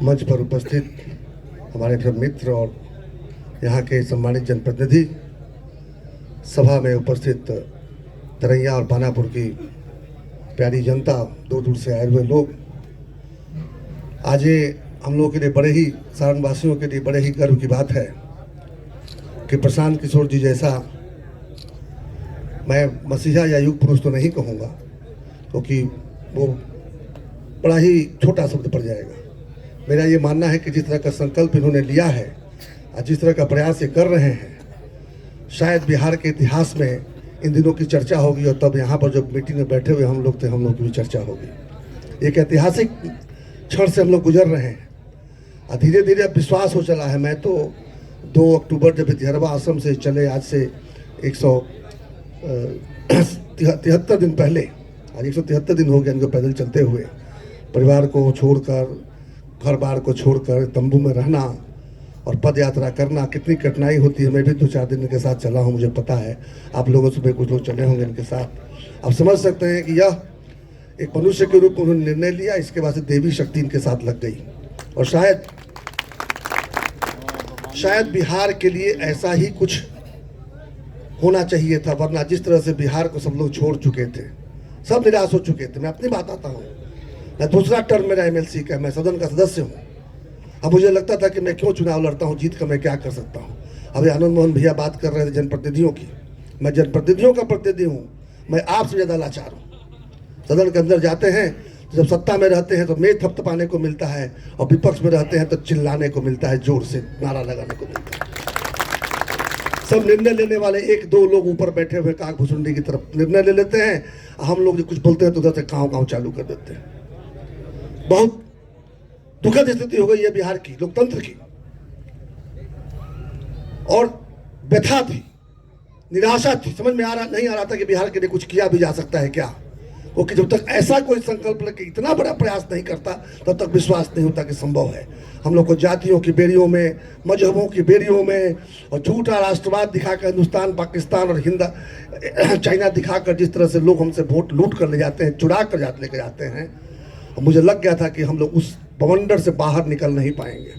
मंच पर उपस्थित हमारे सब मित्र और यहाँ के सम्मानित जनप्रतिनिधि, सभा में उपस्थित तरैया और पानापुर की प्यारी जनता, दूर दूर से आए हुए लोग, आज ये हम लोगों के लिए बड़े ही, सारण वासियों के लिए बड़े ही गर्व की बात है कि प्रशांत किशोर जी जैसा, मैं मसीहा या युग पुरुष तो नहीं कहूँगा क्योंकि वो बड़ा ही छोटा शब्द पड़ जाएगा। मेरा ये मानना है कि जिस तरह का संकल्प इन्होंने लिया है और जिस तरह का प्रयास ये कर रहे हैं, शायद बिहार के इतिहास में इन दिनों की चर्चा होगी और तब यहाँ पर जो मीटिंग में बैठे हुए हम लोग थे, हम लोग की भी चर्चा होगी। एक ऐतिहासिक क्षण से हम लोग गुजर रहे हैं और धीरे धीरे अब विश्वास हो चला है। मैं तो 2 अक्टूबर जब विद्यारवा आश्रम से चले, आज से 173 दिन पहले, आज 173 दिन हो गए इनको पैदल चलते हुए, परिवार को छोड़कर, घर बार को छोड़कर तंबू में रहना और पद यात्रा करना कितनी कठिनाई होती है। मैं भी 2-4 दिन इनके साथ चला हूँ, मुझे पता है। आप लोगों से भी कुछ लोग चले होंगे इनके साथ। आप समझ सकते हैं कि यह एक मनुष्य के रूप में उन्होंने निर्णय लिया, इसके बाद से देवी शक्ति इनके साथ लग गई और शायद बिहार के लिए ऐसा ही कुछ होना चाहिए था, वरना जिस तरह से बिहार को सब लोग छोड़ चुके थे, सब निराश हो चुके थे। मैं अपनी बात आता हूँ, मैं दूसरा टर्म मेरा MLC का, मैं सदन का सदस्य हूँ। अब मुझे लगता था कि मैं क्यों चुनाव लड़ता हूँ, जीत कर मैं क्या कर सकता हूँ। अभी आनंद मोहन भैया बात कर रहे थे जनप्रतिनिधियों की, मैं जनप्रतिनिधियों का प्रतिनिधि हूँ। मैं आपसे ज़्यादा लाचार हूँ। सदन के अंदर जाते हैं तो जब सत्ता में रहते हैं तो मेज थपथपाने को मिलता है और विपक्ष में रहते हैं तो चिल्लाने को मिलता है, जोर से नारा लगाने को मिलता है। सब निर्णय लेने वाले 1-2 लोग ऊपर बैठे हुए काकभुसुंडी की तरफ निर्णय ले लेते हैं, हम लोग जो कुछ बोलते हैं तो उधर से काँव चालू कर देते हैं। बहुत दुखद स्थिति हो गई है बिहार की, लोकतंत्र की, और व्यथा थी, निराशा थी। समझ में नहीं आ रहा था कि बिहार के लिए कुछ किया भी जा सकता है क्या, क्योंकि जब तक ऐसा कोई संकल्प लेके इतना बड़ा प्रयास नहीं करता तब तक विश्वास नहीं होता कि संभव है। हम लोग को जातियों की बेड़ियों में, मजहबों की बेड़ियों में और झूठा राष्ट्रवाद दिखाकर हिंदुस्तान, पाकिस्तान और चाइना दिखाकर जिस तरह से लोग हमसे वोट लूट कर ले जाते हैं, चुरा कर लेके जाते हैं, और मुझे लग गया था कि हम लोग उस बवंडर से बाहर निकल नहीं पाएंगे।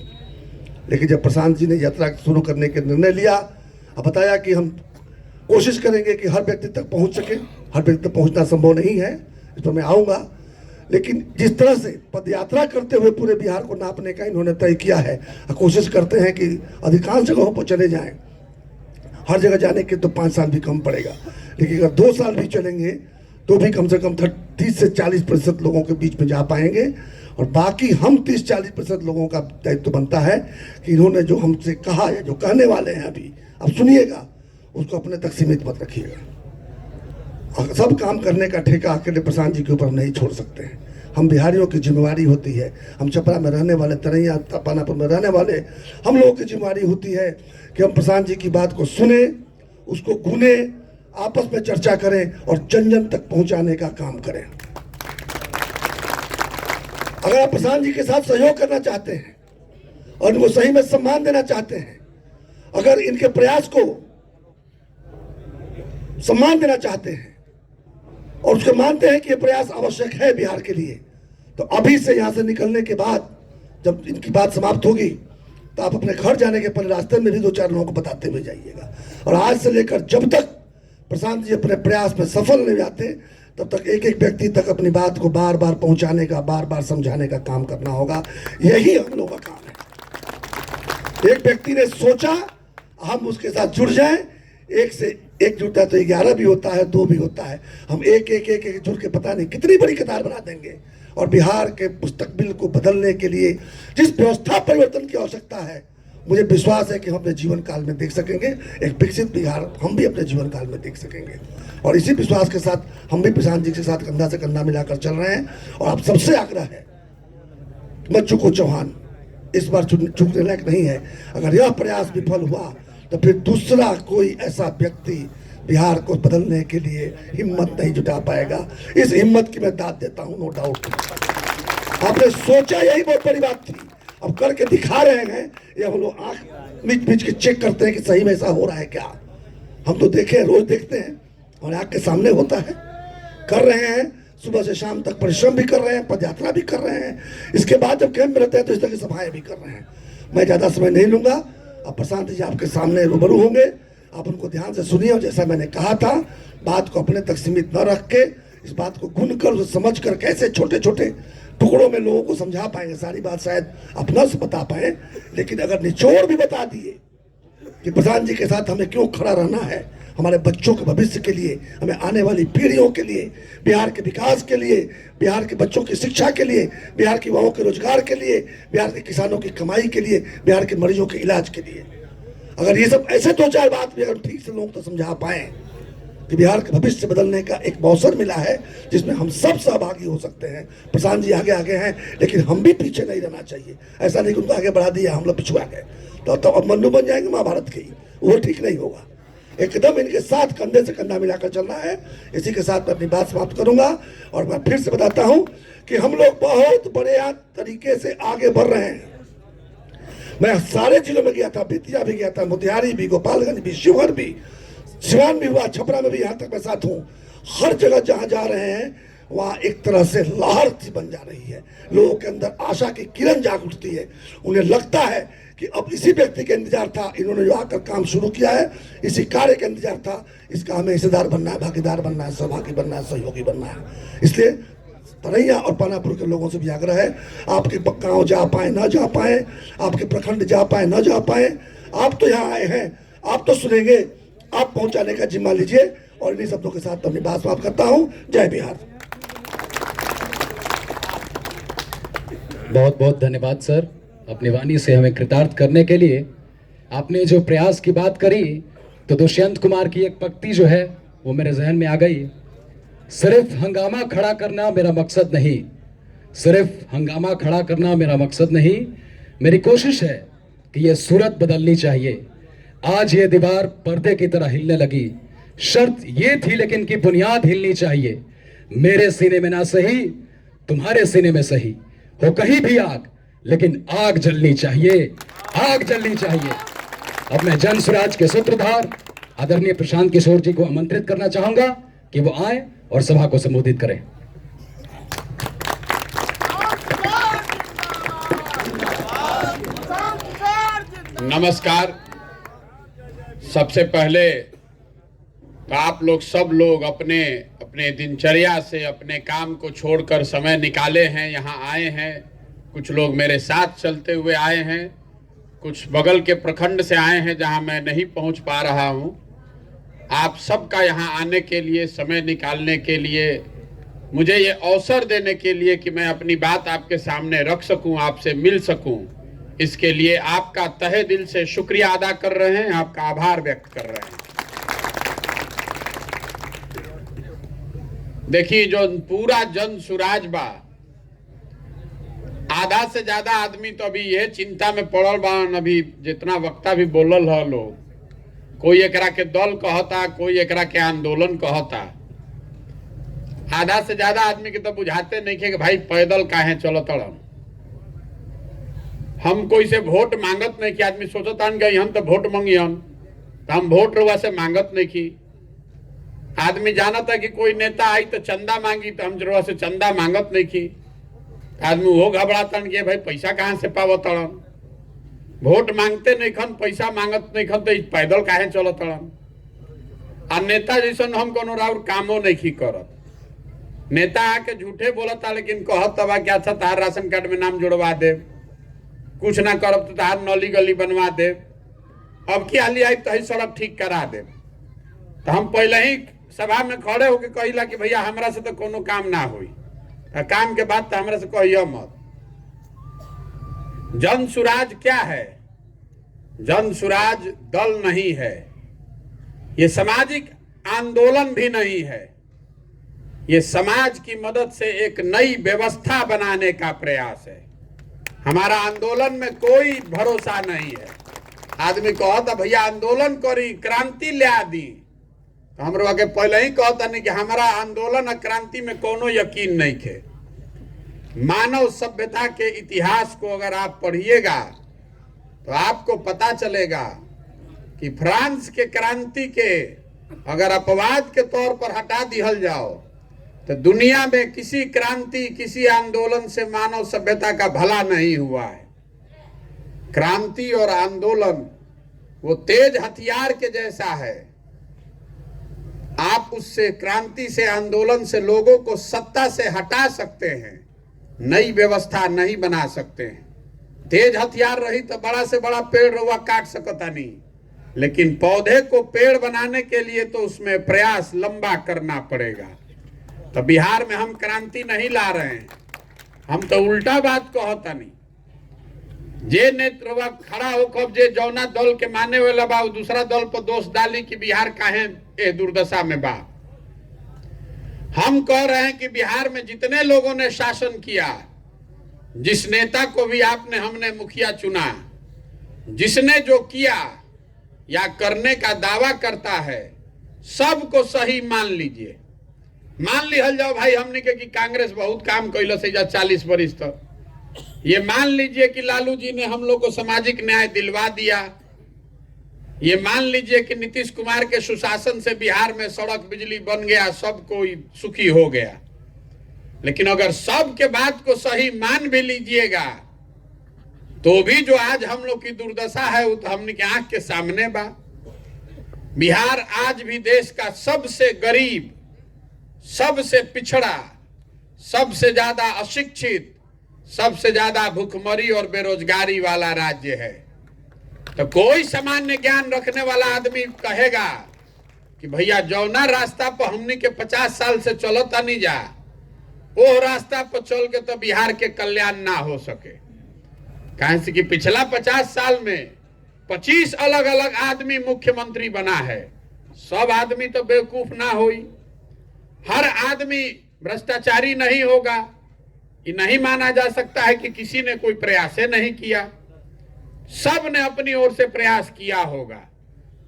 लेकिन जब प्रशांत जी ने यात्रा शुरू करने के निर्णय लिया और बताया कि हम कोशिश करेंगे कि हर व्यक्ति तक पहुंच सके, हर व्यक्ति तक पहुंचना संभव नहीं है, इस पर मैं आऊँगा, लेकिन जिस तरह से पदयात्रा करते हुए पूरे बिहार को नापने का इन्होंने तय किया है, कोशिश करते हैं कि अधिकांश जगहों पर चले जाएं। हर जगह जाने के तो 5 साल भी कम पड़ेगा, लेकिन अगर 2 साल भी चलेंगे तो भी कम से कम 30 से 40% लोगों के बीच में जा पाएंगे। और बाकी हम 30-40% लोगों का दायित्व बनता है कि इन्होंने जो हमसे कहा है, जो कहने वाले हैं अभी, अब सुनिएगा, उसको अपने तक सीमित मत रखिएगा। सब काम करने का ठेका अकेले प्रशांत जी के ऊपर नहीं छोड़ सकते हैं। हम बिहारियों की जिम्मेवारी होती है, हम छपरा में रहने वाले, तरैया पानापुर में रहने वाले हम लोगों की जिम्मेवारी होती है कि हम प्रशांत जी की बात को सुने, उसको गुने, आपस में चर्चा करें और जन जन तक पहुंचाने का काम करें। अगर आप प्रशांत जी के साथ सहयोग करना चाहते हैं और इनको सही में सम्मान देना चाहते हैं, अगर इनके प्रयास को सम्मान देना चाहते हैं और उसको मानते हैं कि ये प्रयास आवश्यक है बिहार के लिए, तो अभी से यहाँ से निकलने के बाद जब इनकी बात समाप्त होगी तो आप अपने घर जाने के पहले रास्ते में भी 2-4 लोगों को बताते हुए जाइएगा। और आज से लेकर जब तक प्रशांत जी अपने प्रयास में सफल नहीं जाते तब तक एक व्यक्ति तक अपनी बात को बार बार पहुंचाने का, बार बार समझाने का काम करना होगा। यही हम लोगों का काम है। एक व्यक्ति ने सोचा, हम उसके साथ जुड़ जाएं। 1 से 1 जुड़ता है तो 11 भी होता है, 2 भी होता है। हम एक जुड़ के पता नहीं कितनी बड़ी कतार बना देंगे और बिहार के मुस्तकबिल को बदलने के लिए जिस व्यवस्था परिवर्तन की आवश्यकता है, मुझे विश्वास है कि हम अपने जीवन काल में देख सकेंगे। एक विकसित बिहार हम भी अपने जीवन काल में देख सकेंगे। और इसी विश्वास के साथ हम भी प्रशांत जी के साथ कंधा से कंधा मिलाकर चल रहे हैं। और आप सबसे आग्रह है, मत चूको चौहान, इस बार चूकने लायक नहीं है। अगर यह प्रयास विफल हुआ तो फिर दूसरा कोई ऐसा व्यक्ति बिहार को बदलने के लिए हिम्मत नहीं जुटा पाएगा। इस हिम्मत की मैं दाद देता हूं, नो डाउट। आपने सोचा यही बहुत बड़ी बात थी, अब करके दिखा रहे हैं। ये हम लोग आंख मिच के चेक करते हैं कि सही में ऐसा हो रहा है क्या। हम तो देखे, रोज देखते हैं और आंख के सामने होता है। कर रहे हैं, सुबह से शाम तक परिश्रम भी कर रहे हैं, पदयात्रा भी कर रहे हैं। इसके बाद जब कैंप में रहते हैं तो इस तरह की सभाएं भी कर रहे हैं। मैं ज़्यादा समय नहीं लूँगा। अब प्रशांत जी आपके सामने रूबरू होंगे, आप उनको ध्यान से सुनिए। और जैसा मैंने कहा था, बात को अपने तक सीमित न रख के इस बात को गुन कर, उसे समझ कर कैसे छोटे छोटे टुकड़ों में लोगों को समझा पाएंगे। सारी बात शायद अपना से बता पाए, लेकिन अगर निचोड़ भी बता दिए कि प्रधान जी के साथ हमें क्यों खड़ा रहना है, हमारे बच्चों के भविष्य के लिए, हमें आने वाली पीढ़ियों के लिए, बिहार के विकास के लिए, बिहार के बच्चों की शिक्षा के लिए, बिहार के युवाओं के रोजगार के लिए, बिहार के किसानों की कमाई के लिए, बिहार के मरीजों के इलाज के लिए, अगर ये सब ऐसे दो चार बात भी अगर ठीक से लोग तो समझा पाए कि बिहार के भविष्य बदलने का एक अवसर मिला है जिसमें हम सब सहभागी हो सकते हैं। प्रशांत जी आगे आगे हैं, लेकिन हम भी पीछे नहीं रहना चाहिए। ऐसा नहीं कि उनको आगे बढ़ा दिया, हम लोग पिछुआ गए तो अब मन्नू बन जाएंगे महाभारत के ही, वो ठीक नहीं होगा। एकदम इनके साथ कंधे से कंधा मिलाकर चलना है। इसी के साथ मैं अपनी बात समाप्त करूंगा। और मैं फिर से बताता हूं कि हम लोग बहुत बड़े तरीके से आगे बढ़ रहे हैं। मैं सारे जिलों में गया था, बेतिया भी गया था, मोतिहारी भी, गोपालगंज भी, शिवहर भी, सिवान भी हुआ, छपरा में भी, यहाँ तक मैं साथ हूँ। हर जगह जहाँ जा रहे हैं वहाँ एक तरह से लहर सी बन जा रही है। लोगों के अंदर आशा की किरण जाग उठती है। उन्हें लगता है कि अब इसी व्यक्ति का इंतजार था, इन्होंने जो आकर काम शुरू किया है, इसी कार्य का इंतजार था, इसका हमें हिस्सेदार बनना है, भागीदार बनना है, सहभागी बनना है, सहयोगी बनना है। इसलिए तरैया और पानापुर के लोगों से भी आग्रह है, आपके गाँव जा पाए ना जा पाए, आपके प्रखंड जा पाए ना जा पाए, आप तो यहाँ आए हैं, आप तो सुनेंगे, आप पहुंचाने का जिम्मा लीजिए। और इन्हीं शब्दों के साथ अपनी बात समाप्त करता हूं। जय बिहार। बहुत बहुत धन्यवाद सर, अपनी वाणी से हमें कृतार्थ करने के लिए। आपने जो प्रयास की बात करी तो दुष्यंत कुमार की एक पंक्ति जो है वो मेरे जहन में आ गई। सिर्फ हंगामा खड़ा करना मेरा मकसद नहीं, सिर्फ हंगामा खड़ा करना मेरा मकसद नहीं, मेरी कोशिश है कि ये सूरत बदलनी चाहिए। आज ये दीवार पर्दे की तरह हिलने लगी, शर्त ये थी लेकिन कि बुनियाद हिलनी चाहिए। मेरे सीने में ना सही, तुम्हारे सीने में सही हो कहीं भी आग, लेकिन आग जलनी चाहिए, आग जलनी चाहिए। अब मैं जन स्वराज के सूत्रधार आदरणीय प्रशांत किशोर जी को आमंत्रित करना चाहूंगा कि वो आए और सभा को संबोधित करें। नमस्कार। सबसे पहले तो आप लोग सब लोग अपने अपने दिनचर्या से अपने काम को छोड़कर समय निकाले हैं, यहाँ आए हैं। कुछ लोग मेरे साथ चलते हुए आए हैं, कुछ बगल के प्रखंड से आए हैं जहाँ मैं नहीं पहुँच पा रहा हूँ। आप सबका यहाँ आने के लिए, समय निकालने के लिए, मुझे ये अवसर देने के लिए कि मैं अपनी बात आपके सामने रख सकूँ, आपसे मिल सकूँ, इसके लिए आपका तहे दिल से शुक्रिया अदा कर रहे हैं, आपका आभार व्यक्त कर रहे हैं। देखिए, जो पूरा जन सुराज बा, आधा से ज्यादा आदमी तो अभी यह चिंता में पड़ल बा। अभी जितना वक्ता भी बोलल है लोग, कोई एकरा के दल कहता, कोई एकरा के आंदोलन कहता। आधा से ज्यादा आदमी के तो बुझाते नहीं कि भाई पैदल काहे चलत रह। हम कोई से वोट मांगत नहीं कि आदमी सोचता कि हम तो वोट मांगियन, तो हम वोट रुआ से मांगत नहीं की। आदमी जानता कि कोई नेता आई तो चंदा मांगी, तो हम रुआ से चंदा मांगत नहीं की। आदमी वो घबरातन कि भाई पैसा कहाँ से पावत तड़न, वोट मांगते नहीं खन, पैसा मांगत नहीं खन, तो पैदल काहे चलत तड़न। आ नेता जैसन हम कोनो राउर कामो नहीं की करत। नेता आके झूठे बोलता, लेकिन कहत तबा कि अच्छा तार राशन कार्ड में नाम जुड़वा दे, कुछ ना करब तो तार नली गली बनवा दे, अब की हाली आई तो सड़क ठीक करा दे। तो हम पहले ही सभा में खड़े होके कहिला कि भैया हमरा से तो कोनो काम ना हुई, काम के बाद तो हमरा से कहियो मत। जन सुराज क्या है? जन सुराज दल नहीं है, ये सामाजिक आंदोलन भी नहीं है, ये समाज की मदद से एक नई व्यवस्था बनाने का प्रयास है। हमारा आंदोलन में कोई भरोसा नहीं है। आदमी कहता भैया आंदोलन करी, क्रांति ले आ दी, तो हम लोग पहले ही कहता नहीं कि हमारा आंदोलन और क्रांति में कोनो यकीन नहीं है। मानव सभ्यता के इतिहास को अगर आप पढ़िएगा तो आपको पता चलेगा कि फ्रांस के क्रांति के अगर अपवाद के तौर पर हटा दिहल जाओ तो दुनिया में किसी क्रांति, किसी आंदोलन से मानव सभ्यता का भला नहीं हुआ है। क्रांति और आंदोलन वो तेज हथियार के जैसा है। आप उससे, क्रांति से, आंदोलन से लोगों को सत्ता से हटा सकते हैं, नई व्यवस्था नहीं बना सकते हैं। तेज हथियार रही तो बड़ा से बड़ा पेड़ रउआ काट सकता नहीं, लेकिन पौधे को पेड़ बनाने के लिए तो उसमें प्रयास लंबा करना पड़ेगा। तो बिहार में हम क्रांति नहीं ला रहे हैं, हम तो उल्टा बात कहता नहीं। जे नेत्रवा खड़ा हो कब जे जौना दल के माने वाला बा दूसरा दल पर दोष डाली कि बिहार काहे ए दुर्दशा में बा। हम कह रहे हैं कि बिहार में जितने लोगों ने शासन किया, जिस नेता को भी आपने हमने मुखिया चुना, जिसने जो किया या करने का दावा करता है, सबको सही मान लीजिए। मान लिहल जाओ भाई हमने के कि कांग्रेस बहुत काम कैल से 40 वर्ष तक। ये मान लीजिए कि लालू जी ने हम लोग को सामाजिक न्याय दिलवा दिया। ये मान लीजिए कि नीतीश कुमार के सुशासन से बिहार में सड़क बिजली बन गया, सब कोई सुखी हो गया। लेकिन अगर सब के बात को सही मान भी लीजिएगा तो भी जो आज हम लोग की दुर्दशा है वो तो हमने के आंख के सामने बा। बिहार आज भी देश का सबसे गरीब, सबसे पिछड़ा, सबसे ज्यादा अशिक्षित, सबसे ज्यादा भूखमरी और बेरोजगारी वाला राज्य है। तो कोई सामान्य ज्ञान रखने वाला आदमी कहेगा कि भैया जौना रास्ता पर हमने के 50 साल से चलता नहीं जा, वो रास्ता पर चल के तो बिहार के कल्याण ना हो सके। कहां से कि पिछला 50 साल में 25 अलग अलग आदमी मुख्यमंत्री बना है। सब आदमी तो बेवकूफ ना होई, हर आदमी भ्रष्टाचारी नहीं होगा। ये नहीं माना जा सकता है कि किसी ने कोई प्रयास नहीं किया, सब ने अपनी ओर से प्रयास किया होगा।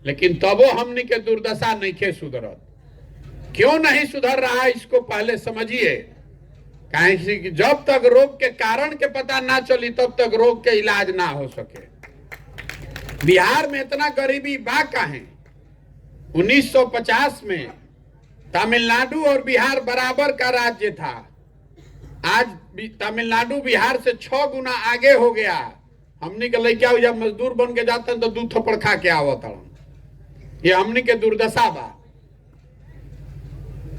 लेकिन तबो हमने के दुर्दशा नहीं के सुधरत। क्यों नहीं सुधर रहा है इसको पहले समझिए। कहीं कि जब तक रोग के कारण के पता ना चली तब तक रोग के इलाज ना हो सके। बिहार में इतना गरीबी बा काहे? 1950 में तमिलनाडु और बिहार बराबर का राज्य था। आज तमिलनाडु बिहार से 6 गुना आगे हो गया। हमनी के लड़का जब मजदूर बन के जाते हैं तो 2 थप्पड़ खा के आवत। ये हमनी के दुर्दशा बा।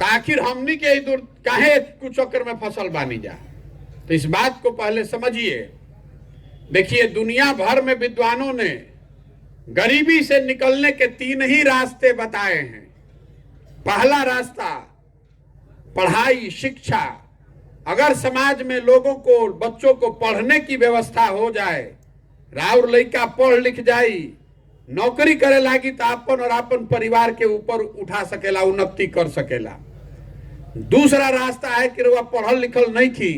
आखिर हमनी के काहे कुछ चक्कर में फसल बानी जा। तो इस बात को पहले समझिए। देखिए दुनिया भर में विद्वानों ने गरीबी से निकलने के 3 ही रास्ते बताए हैं। पहला रास्ता पढ़ाई, शिक्षा। अगर समाज में लोगों को, बच्चों को पढ़ने की व्यवस्था हो जाए, राउर लड़का पढ़ लिख जाई, नौकरी करे लागी तो अपन और अपन परिवार के ऊपर उठा सकेला, उन्नति कर सकेला। दूसरा रास्ता है कि रुआ पढ़ल लिखल नहीं थी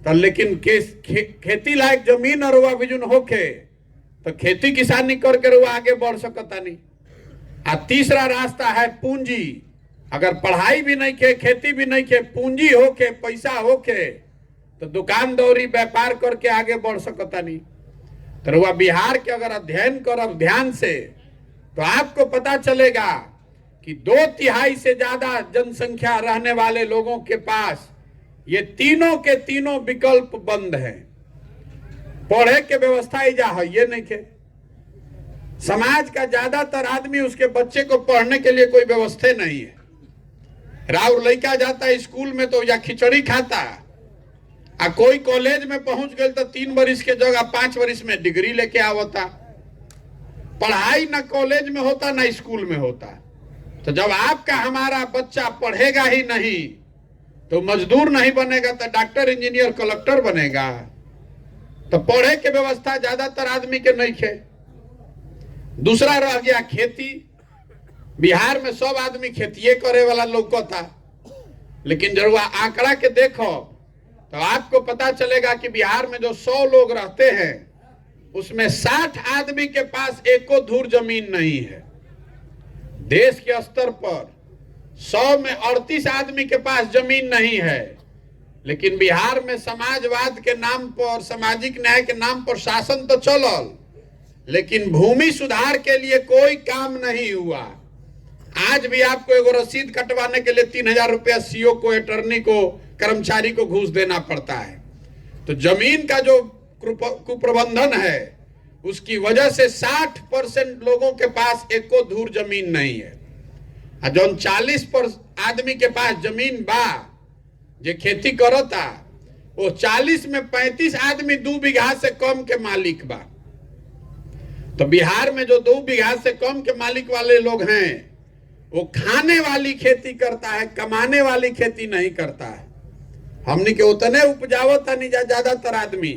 तो लेकिन खेती लायक जमीन और रुआ बिजुन होके तो खेती किसानी करके रुआ आगे बढ़ सकता नहीं। और तीसरा रास्ता है पूंजी। अगर पढ़ाई भी नहीं के, खेती भी नहीं के, पूंजी होके, पैसा होके तो दुकान दौरी व्यापार करके आगे बढ़ सकता नहीं। तो रुआ बिहार के अगर अध्ययन करब ध्यान से तो आपको पता चलेगा कि 2/3 से ज्यादा जनसंख्या रहने वाले लोगों के पास ये तीनों के तीनों विकल्प बंद हैं। पढ़े के व्यवस्था ही जा है ये नहीं के। समाज का ज्यादातर आदमी उसके बच्चे को पढ़ने के लिए कोई व्यवस्था नहीं है। राउर लड़का जाता है स्कूल में तो या खिचड़ी खाता, आ कोई कॉलेज में पहुंच गए तो 3 वर्ष के जगह 5 वर्ष में डिग्री लेके आवता। पढ़ाई ना कॉलेज में होता ना स्कूल में होता। तो जब आपका हमारा बच्चा पढ़ेगा ही नहीं तो मजदूर नहीं बनेगा तो डॉक्टर, इंजीनियर, कलेक्टर बनेगा। तो पढ़े के व्यवस्था ज्यादातर आदमी के नहीं है। दूसरा रह गया खेती। बिहार में सब आदमी खेतिए करे वाला लोग था। लेकिन जब आंकड़ा के देखो तो आपको पता चलेगा कि बिहार में जो 100 लोग रहते हैं उसमें 60 आदमी के पास एको धूर जमीन नहीं है। देश के स्तर पर 100 में 38 आदमी के पास जमीन नहीं है। लेकिन बिहार में समाजवाद के नाम पर, सामाजिक न्याय के नाम पर शासन तो चलल, लेकिन भूमि सुधार के लिए कोई काम नहीं हुआ। आज भी आपको एगो रसीद कटवाने के लिए 3,000 रुपया सीओ को, अटर्नी को, कर्मचारी को घूस देना पड़ता है। तो जमीन का जो कुप्रबंधन है उसकी वजह से 60% लोगों के पास एको धूर जमीन नहीं है। और जो 40% आदमी के पास जमीन बा जे खेती करता, वो 40 में 35 आदमी 2 बीघा से कम के मालिक बा। तो बिहार में जो 2 बीघा से कम के मालिक वाले लोग हैं वो खाने वाली खेती करता है, कमाने वाली खेती नहीं करता है। हमने के उतने उपजावत नहीं ज्यादातर आदमी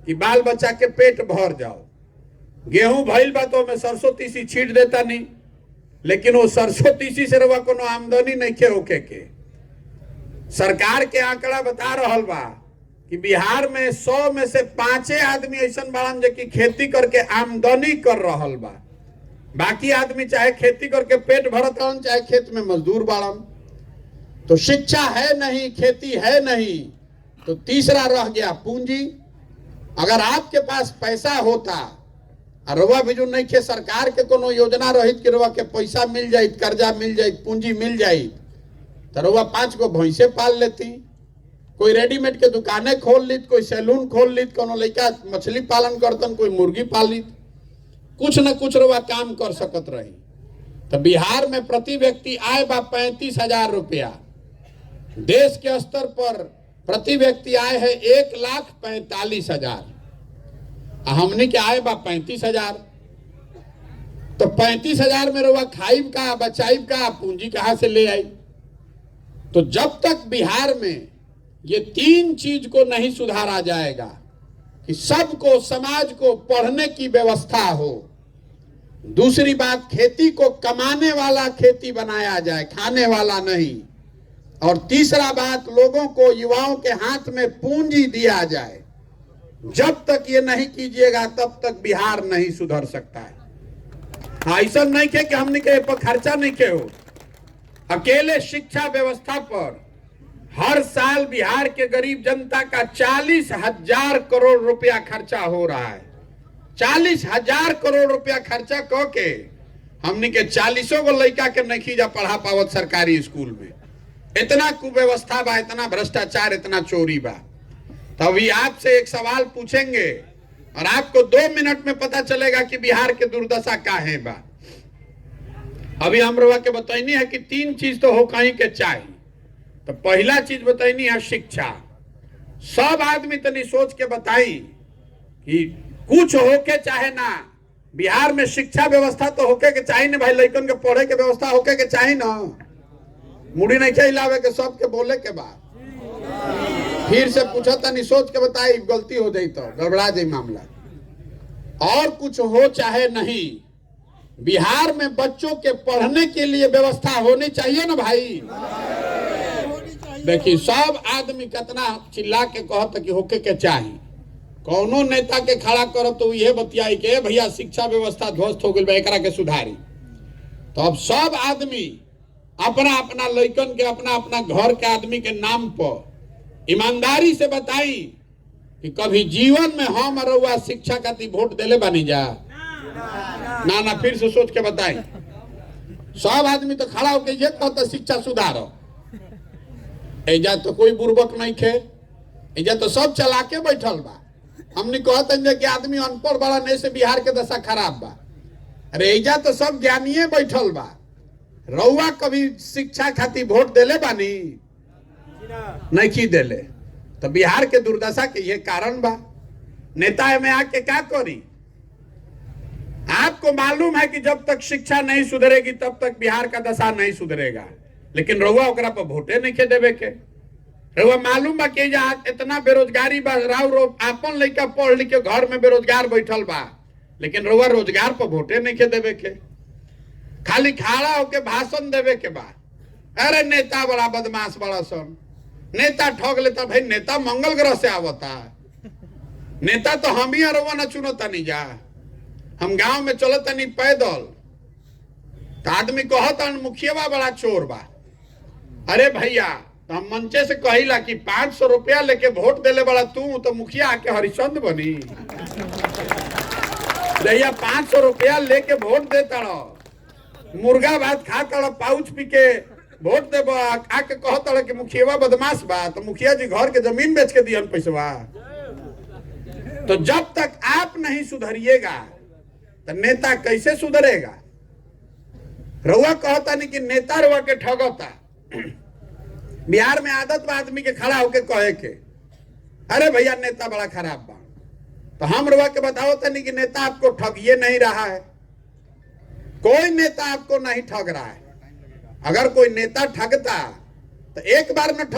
कि बाल बच्चा के पेट भर जाओ। गेहूं भइल बा तो में सरसों तीसी छीट देता नहीं, लेकिन वो सरसों तीसी से रवा कोनो आमदनी नहीं के होके के। सरकार के आंकड़ा बता रहल बा कि बिहार में 100 में से 5 आदमी ऐसा बाड़न जो कि खेती करके आमदनी कर रहल बा। बाकी आदमी चाहे खेती करके पेट भरत रहन, चाहे खेत में मजदूर बाड़न। तो शिक्षा है नहीं, खेती है नहीं, तो तीसरा रह गया पूंजी। अगर आपके पास पैसा होता और रवा बिजू नहीं खे, सरकार के कोनो योजना रहित कि रवा के पैसा मिल जाये, कर्जा मिल जाये, पूंजी मिल जाये, तो रवा 5 गो भैंसे पाल लेती, कोई रेडीमेड के दुकानें खोल लीत, कोई सैलून खोल लीत, कोनो लड़का मछली पालन करतन, कोई मुर्गी पाल लीत, कुछ न कुछ रवा काम कर सकत रही। तो बिहार में प्रति व्यक्ति आय बा 35,000 रुपया। देश के स्तर पर प्रति व्यक्ति आय है 1,45,000। हमने के आय बा 35,000। तो 35,000 में रवा खाइब का, बचाइब का, पूंजी कहां से ले आई? तो जब तक बिहार में ये 3 चीज को नहीं सुधारा जाएगा कि सबको, समाज को पढ़ने की व्यवस्था हो, दूसरी बात खेती को कमाने वाला खेती बनाया जाए, खाने वाला नहीं, और तीसरा बात लोगों को, युवाओं के हाथ में पूंजी दिया जाए, जब तक ये नहीं कीजिएगा तब तक बिहार नहीं सुधर सकता है। ऐसा नहीं के कि हमने के पर खर्चा नहीं के हो। अकेले शिक्षा व्यवस्था पर हर साल बिहार के गरीब जनता का 40,000 करोड़ रुपया खर्चा हो रहा है। 40,000 करोड़ रुपया खर्चा कह के हमने के 40 गो लड़का के नहीं जा पढ़ा पावत सरकारी स्कूल में। इतना कुव्यवस्था बा, इतना भ्रष्टाचार, इतना चोरी बा। तो अभी आपसे एक सवाल पूछेंगे और आपको 2 मिनट में पता चलेगा कि बिहार के दुर्दशा का है बा। अभी हमरवा के बताइनी है कि 3 चीज तो हो कहीं के चाहिए। तो पहला चीज बताइनी है शिक्षा। सब आदमी तनी सोच के बताई कि कुछ होके चाहे ना, बिहार में शिक्षा व्यवस्था तो होके के चाहिए ना भाई, लड़कन के पढ़े के व्यवस्था होके के चाहिए ना। मुड़ी नहीं खिलावे के सबके बोले के बाद फिर से पूछा तनी सोच के बताई, गलती हो जाई तो गड़बड़ा जाए मामला। और कुछ हो चाहे नहीं, बिहार में बच्चों के पढ़ने के लिए व्यवस्था होनी चाहिए ना भाई। देखिए सब आदमी कितना चिल्ला के कहता कि होके के चाहिए, कौनो नेता के खड़ा करब तो ये बतियाई के भैया शिक्षा व्यवस्था ध्वस्त हो गई बा, एकरा के सुधारी। तो अब सब आदमी अपना अपना लड़कन के, अपना अपना घर के आदमी के नाम पर ईमानदारी से बताई कि कभी जीवन में हम रउआ शिक्षा खातिर वोट देले बानी जा ना। फिर से सोच के बताई। सब आदमी तो खड़ा होकर ये कहता शिक्षा सुधारो। एजा तो कोई बुर्बक नहीं खे, एजा तो सब चला के बैठल बा। हमने कहते कि आदमी अनपढ़ बड़ा नहीं से बिहार के दशा खराब बा। अरे एजा तो सब ज्ञानिये बैठल बा। रउआ कभी शिक्षा खातिर वोट देले बानी? नहीं की देले। तो बिहार के दुर्दशा के ये कारण बा। नेता में आके क्या करी? आपको मालूम है कि जब तक शिक्षा नहीं सुधरेगी तब तक बिहार का दशा नहीं सुधरेगा, लेकिन रउआ ओकरा पर वोटे नहीं के देवे के। रउआ मालूम बा कि इतना बेरोजगारी बा, आपन लड़का पढ़ लिख के घर में बेरोजगार बैठल बा, लेकिन रउआ रोजगार पर वोटे नहीं के देवे के। खाली खड़ा होके भाषण देवे के बा। अरे नेता बड़ा बदमाश बड़ा सन, नेता ठग लेता। भाई नेता मंगल ग्रह से आवता, नेता तो हम ही रउआ न चुनता नहीं जा। हम गांव में चलता नहीं पैदल, तो आदमी कहता मुखिया बड़ा चोर बा। अरे भैया तो हम मंचे से कहिला कि 500 रुपया लेके वोट देले बड़ा तू, तो मुखिया आके हरिचंद बनी। भैया 500 रुपया लेके वोट देता रहो, मुर्गा भात खा तड़ पाउच पी के वोट दे आके कह तड़ कि मुखिया बदमाश बा तो मुखिया जी घर के जमीन बेच के दियन पैसवा। तो जब तक आप नहीं सुधरिएगा तो नेता कैसे सुधरेगा? रउआ कहता नहीं कि नेता रउआ के ठगता। बिहार में आदत बा आदमी के खड़ा होके कहे के अरे भैया नेता बड़ा खराब बा। तो हम रउआ के बताओ तनी कि नेता आपको ठगिए नहीं रहा है। कोई नेता आपको नहीं ठग रहा है। अगर कोई नेता ठगता तो एक बार में